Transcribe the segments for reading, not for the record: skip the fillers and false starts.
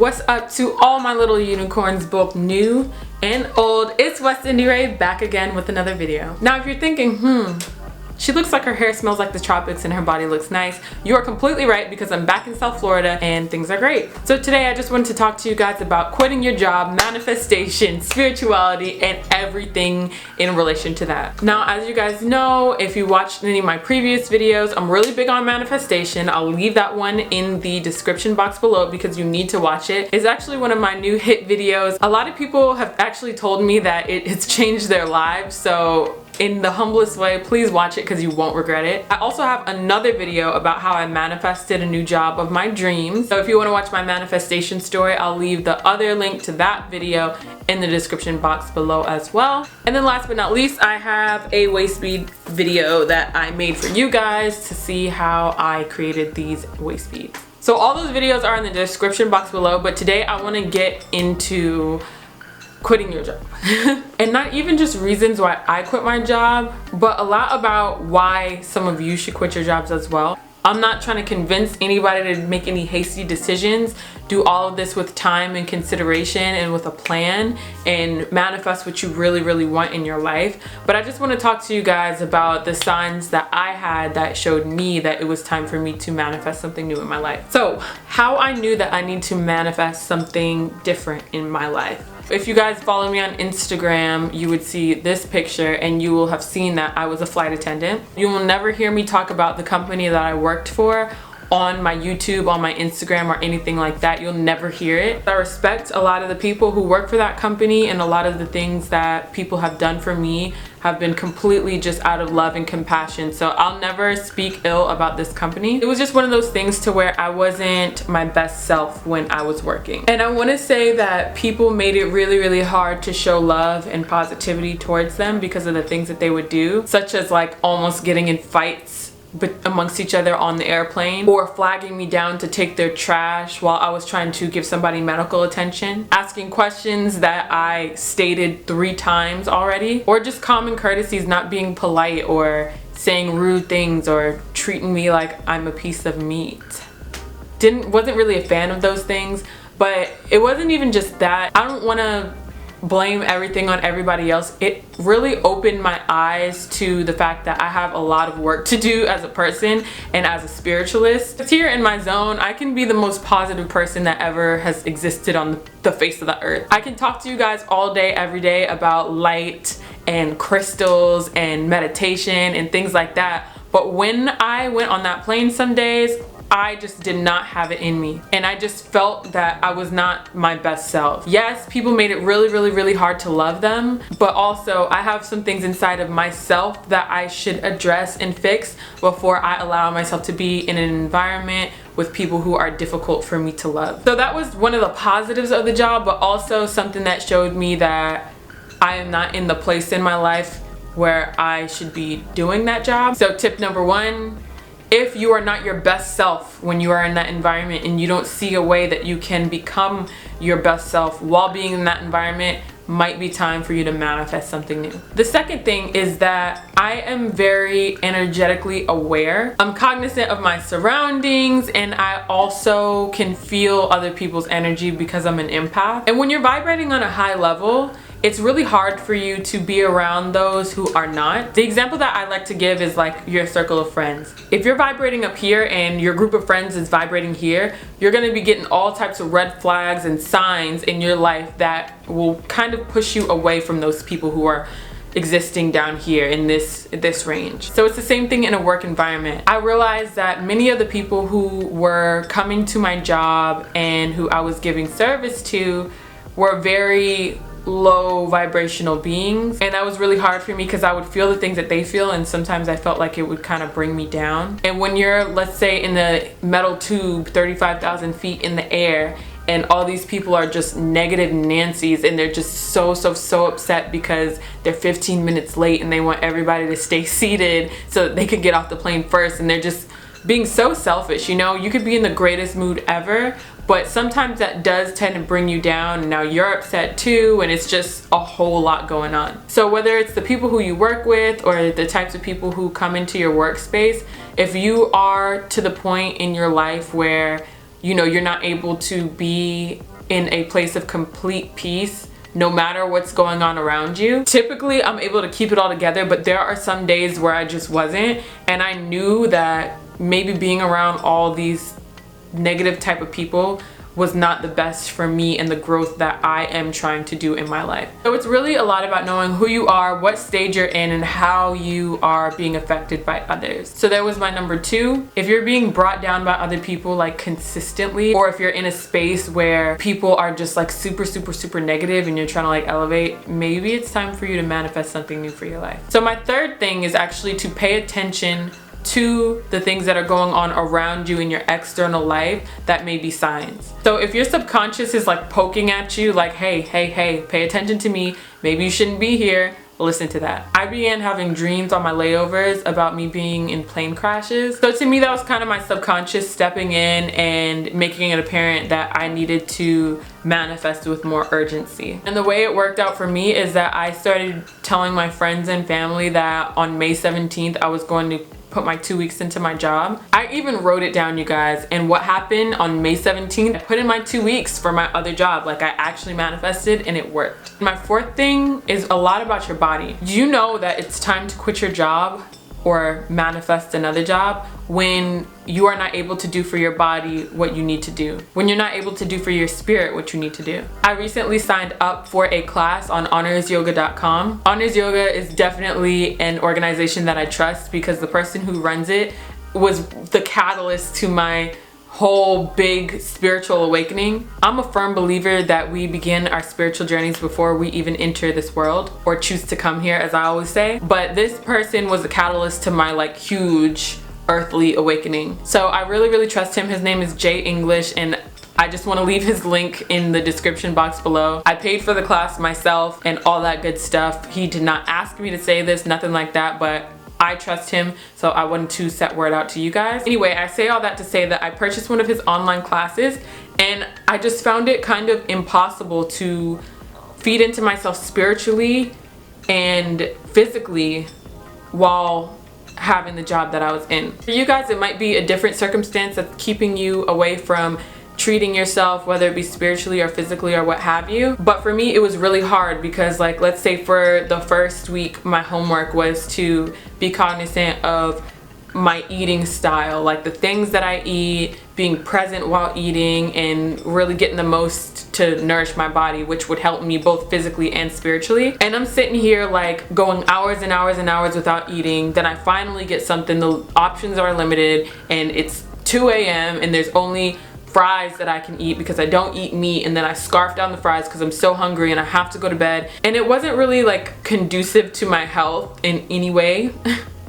What's up to all my little unicorns, both new and old? It's West Indie Ray back again with another video. Now if you're thinking, she looks like her hair smells like the tropics and her body looks nice, you are completely right, because I'm back in South Florida and things are great. So today I just wanted to talk to you guys about quitting your job, manifestation, spirituality, and everything in relation to that. Now, as you guys know, if you watched any of my previous videos, I'm really big on manifestation. I'll leave that one in the description box below because you need to watch it. It's actually one of my new hit videos. A lot of people have actually told me that it's changed their lives, so in the humblest way, please watch it because you won't regret it. I also have another video about how I manifested a new job of my dreams. So if you want to watch my manifestation story, I'll leave the other link to that video in the description box below as well. And then last but not least, I have a waist bead video that I made for you guys to see how I created these waist beads. So all those videos are in the description box below, but today I want to get into quitting your job. And not even just reasons why I quit my job, but a lot about why some of you should quit your jobs as well. I'm not trying to convince anybody to make any hasty decisions. Do all of this with time and consideration and with a plan and manifest what you really, really want in your life. But I just want to talk to you guys about the signs that I had that showed me that it was time for me to manifest something new in my life. So how I knew that I need to manifest something different in my life. If you guys follow me on Instagram, you would see this picture and you will have seen that I was a flight attendant. You will never hear me talk about the company that I worked for on my YouTube, on my Instagram, or anything like that. You'll never hear it. I respect a lot of the people who work for that company, and a lot of the things that people have done for me have been completely just out of love and compassion. So I'll never speak ill about this company. It was just one of those things to where I wasn't my best self when I was working. And I want to say that people made it really, really hard to show love and positivity towards them because of the things that they would do, such as like almost getting in fights amongst each other on the airplane, or flagging me down to take their trash while I was trying to give somebody medical attention, asking questions that I stated 3 times already, or just common courtesies, not being polite or saying rude things or treating me like I'm a piece of meat. Wasn't really a fan of those things, but it wasn't even just that. I don't want to blame everything on everybody else. It really opened my eyes to the fact that I have a lot of work to do as a person and as a spiritualist. It's here in my zone. I can be the most positive person that ever has existed on the face of the earth. I can talk to you guys all day, every day about light and crystals and meditation and things like that. But when I went on that plane some days, I just did not have it in me. And I just felt that I was not my best self. Yes, people made it really, really, really hard to love them, but also I have some things inside of myself that I should address and fix before I allow myself to be in an environment with people who are difficult for me to love. So that was one of the positives of the job, but also something that showed me that I am not in the place in my life where I should be doing that job. So tip number 1, if you are not your best self when you are in that environment and you don't see a way that you can become your best self while being in that environment, might be time for you to manifest something new. The second thing is that I am very energetically aware. I'm cognizant of my surroundings, and I also can feel other people's energy because I'm an empath. And when you're vibrating on a high level, it's really hard for you to be around those who are not. The example that I like to give is like your circle of friends. If you're vibrating up here and your group of friends is vibrating here, you're gonna be getting all types of red flags and signs in your life that will kind of push you away from those people who are existing down here in this range. So it's the same thing in a work environment. I realized that many of the people who were coming to my job and who I was giving service to were very low vibrational beings, and that was really hard for me because I would feel the things that they feel, and sometimes I felt like it would kind of bring me down. And when you're, let's say, in the metal tube 35,000 feet in the air, and all these people are just negative Nancy's, and they're just so upset because they're 15 minutes late and they want everybody to stay seated so that they could get off the plane first, and they're just being so selfish. You know, you could be in the greatest mood ever, but sometimes that does tend to bring you down, and now you're upset too, and it's just a whole lot going on. So whether it's the people who you work with or the types of people who come into your workspace, if you are to the point in your life where you know you're not able to be in a place of complete peace no matter what's going on around you. Typically I'm able to keep it all together, but there are some days where I just wasn't, and I knew that maybe being around all these negative type of people was not the best for me and the growth that I am trying to do in my life. So it's really a lot about knowing who you are, what stage you're in, and how you are being affected by others. So that was my number 2. If you're being brought down by other people like consistently, or if you're in a space where people are just like super negative and you're trying to like elevate, maybe it's time for you to manifest something new for your life. So my third thing is actually to pay attention to the things that are going on around you in your external life that may be signs. So if your subconscious is like poking at you like, hey, pay attention to me, maybe you shouldn't be here, listen to that. I began having dreams on my layovers about me being in plane crashes. So to me, that was kind of my subconscious stepping in and making it apparent that I needed to manifest with more urgency. And the way it worked out for me is that I started telling my friends and family that on May 17th, I was going to put my 2 weeks into my job. I even wrote it down, you guys, and what happened on May 17th, I put in my 2 weeks for my other job. Like, I actually manifested and it worked. My fourth thing is a lot about your body. You know that it's time to quit your job or manifest another job when you are not able to do for your body what you need to do, when you're not able to do for your spirit what you need to do. I recently signed up for a class on honorsyoga.com. Honors Yoga is definitely an organization that I trust because the person who runs it was the catalyst to my whole big spiritual awakening. I'm a firm believer that we begin our spiritual journeys before we even enter this world, or choose to come here, as I always say. But this person was the catalyst to my like huge earthly awakening. So I really trust him. His name is Jay English, and I just want to leave his link in the description box below. I paid for the class myself and all that good stuff. He did not ask me to say this, nothing like that, but I trust him, so I wanted to set word out to you guys. Anyway, I say all that to say that I purchased one of his online classes, and I just found it kind of impossible to feed into myself spiritually and physically while having the job that I was in. For you guys, it might be a different circumstance that's keeping you away from treating yourself, whether it be spiritually or physically or what have you. But for me, it was really hard because, like, let's say for the first week, my homework was to be cognizant of my eating style, like the things that I eat, being present while eating, and really getting the most to nourish my body, which would help me both physically and spiritually. And I'm sitting here like going hours and hours and hours without eating. Then I finally get something, the options are limited, and it's 2 a.m. and there's only fries that I can eat because I don't eat meat, and then I scarf down the fries because I'm so hungry and I have to go to bed. And it wasn't really like conducive to my health in any way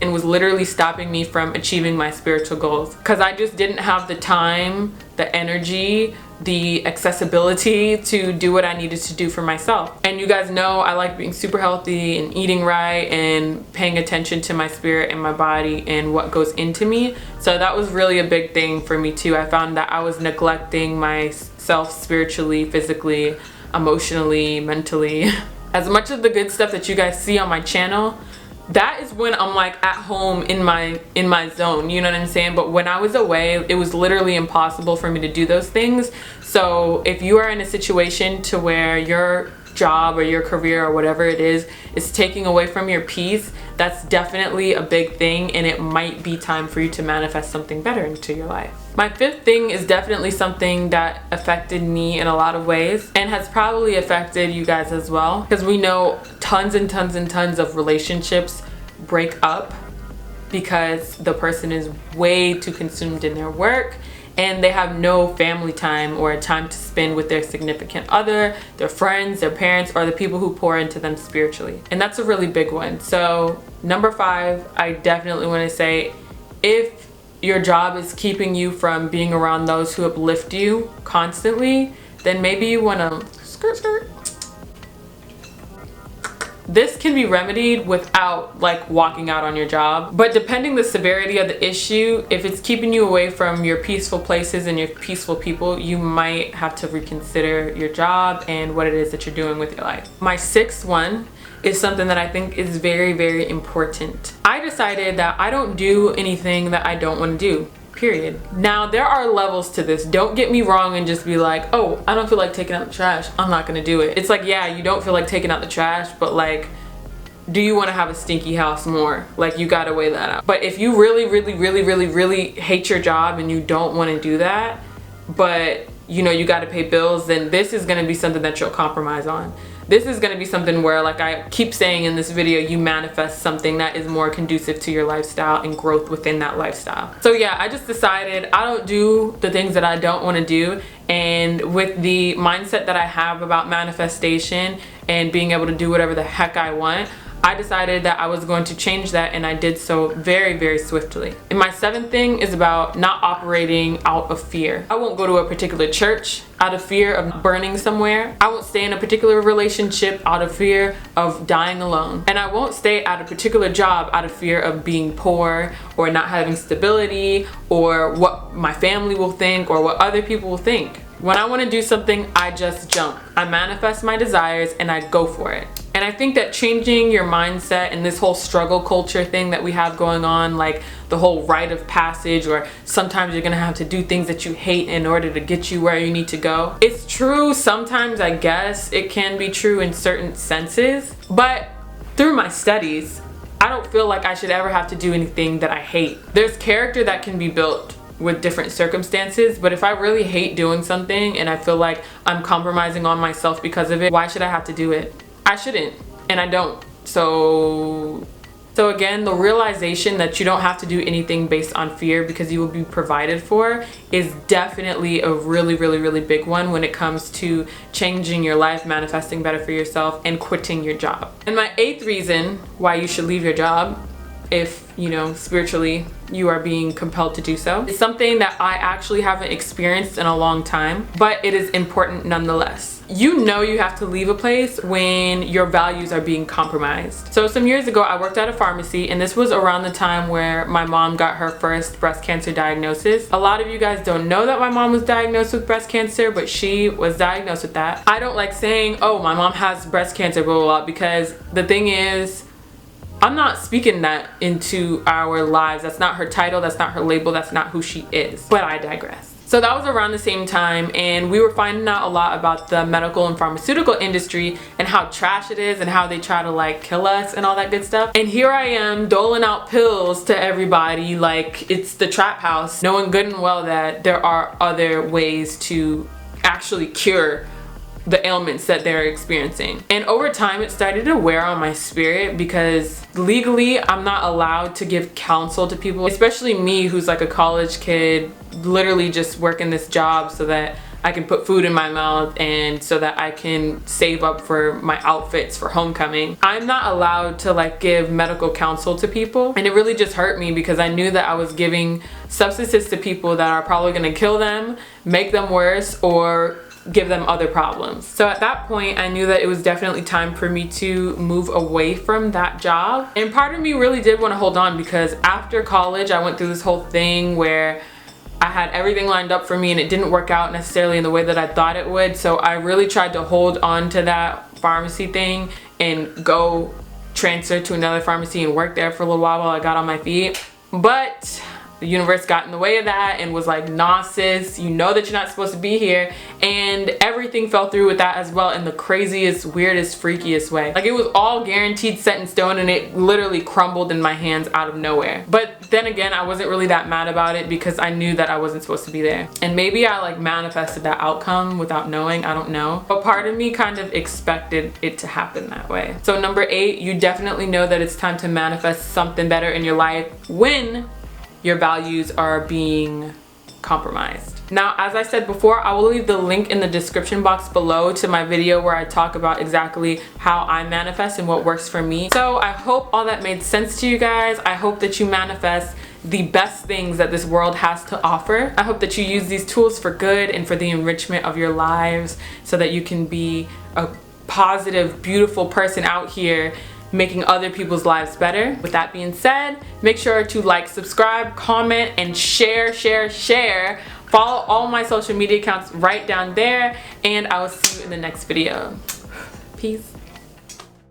and was literally stopping me from achieving my spiritual goals because I just didn't have the time, the energy, the accessibility to do what I needed to do for myself. And you guys know I like being super healthy and eating right and paying attention to my spirit and my body and what goes into me. So that was really a big thing for me too. I found that I was neglecting myself spiritually, physically, emotionally, mentally. As much of the good stuff that you guys see on my channel, that is when I'm like at home in my zone, you know what I'm saying? But when I was away, it was literally impossible for me to do those things. So if you are in a situation to where your job or your career or whatever it is taking away from your peace, that's definitely a big thing, and it might be time for you to manifest something better into your life. My fifth thing is definitely something that affected me in a lot of ways and has probably affected you guys as well, because we know tons and tons of relationships break up because the person is way too consumed in their work and they have no family time or time to spend with their significant other, their friends, their parents, or the people who pour into them spiritually. And that's a really big one. So number 5, I definitely want to say, if your job is keeping you from being around those who uplift you constantly, then maybe you want to skirt. This can be remedied without like walking out on your job, but depending the severity of the issue, if it's keeping you away from your peaceful places and your peaceful people, you might have to reconsider your job and what it is that you're doing with your life. My 6th one is something that I think is very important. I decided that I don't do anything that I don't want to do. period. Now, there are levels to this. Don't get me wrong and just be like, oh, I don't feel like taking out the trash, I'm not gonna do it. It's like, yeah, you don't feel like taking out the trash, but like, do you want to have a stinky house more? Like, you gotta weigh that out. But if you really hate your job and you don't want to do that, but you know you gotta pay bills, then this is gonna be something that you'll compromise on. This is gonna be something where, like I keep saying in this video, you manifest something that is more conducive to your lifestyle and growth within that lifestyle. So yeah, I just decided I don't do the things that I don't want to do, and with the mindset that I have about manifestation and being able to do whatever the heck I want, I decided that I was going to change that, and I did so very swiftly. And my 7th thing is about not operating out of fear. I won't go to a particular church out of fear of burning somewhere. I won't stay in a particular relationship out of fear of dying alone. And I won't stay at a particular job out of fear of being poor or not having stability or what my family will think or what other people will think. When I want to do something, I just jump. I manifest my desires and I go for it. And I think that changing your mindset and this whole struggle culture thing that we have going on, like the whole rite of passage, or sometimes you're gonna have to do things that you hate in order to get you where you need to go. It's true sometimes, I guess. It can be true in certain senses. But through my studies, I don't feel like I should ever have to do anything that I hate. There's character that can be built with different circumstances, but if I really hate doing something and I feel like I'm compromising on myself because of it, why should I have to do it? I shouldn't, and I don't. So again, the realization that you don't have to do anything based on fear because you will be provided for is definitely a really big one when it comes to changing your life, manifesting better for yourself, and quitting your job. And my 8th reason why you should leave your job, if you know spiritually you are being compelled to do so, it's something that I actually haven't experienced in a long time, but it is important nonetheless. You know you have to leave a place when your values are being compromised. So some years ago I worked at a pharmacy, and this was around the time where my mom got her first breast cancer diagnosis. A lot of you guys don't know that my mom was diagnosed with breast cancer, but she was diagnosed with that. I don't like saying, oh, my mom has breast cancer, blah blah blah, because the thing is, I'm not speaking that into our lives. That's not her title, that's not her label, that's not who she is. But I digress. So that was around the same time, and we were finding out a lot about the medical and pharmaceutical industry and how trash it is and how they try to like kill us and all that good stuff. And here I am doling out pills to everybody like it's the trap house, knowing good and well that there are other ways to actually cure the ailments that they're experiencing. And over time it started to wear on my spirit, because legally I'm not allowed to give counsel to people, especially me who's like a college kid, literally just working this job so that I can put food in my mouth and so that I can save up for my outfits for homecoming. I'm not allowed to like give medical counsel to people, and it really just hurt me because I knew that I was giving substances to people that are probably gonna kill them, make them worse, or give them other problems. So at that point I knew that it was definitely time for me to move away from that job. And part of me really did want to hold on, because after college I went through this whole thing where I had everything lined up for me and it didn't work out necessarily in the way that I thought it would. So I really tried to hold on to that pharmacy thing and go transfer to another pharmacy and work there for a little while I got on my feet. But the universe got in the way of that and was like, nah sis, you know that you're not supposed to be here. And everything fell through with that as well in the craziest, weirdest, freakiest way. Like, it was all guaranteed, set in stone, and it literally crumbled in my hands out of nowhere. But then again, I wasn't really that mad about it because I knew that I wasn't supposed to be there. And maybe I like manifested that outcome without knowing, I don't know. But part of me kind of expected it to happen that way. So number 8, you definitely know that it's time to manifest something better in your life when your values are being compromised. Now, as I said before, I will leave the link in the description box below to my video where I talk about exactly how I manifest and what works for me. So I hope all that made sense to you guys. I hope that you manifest the best things that this world has to offer. I hope that you use these tools for good and for the enrichment of your lives so that you can be a positive, beautiful person out here making other people's lives better. With that being said, make sure to like, subscribe, comment, and share. Follow all my social media accounts right down there, and I will see you in the next video. Peace.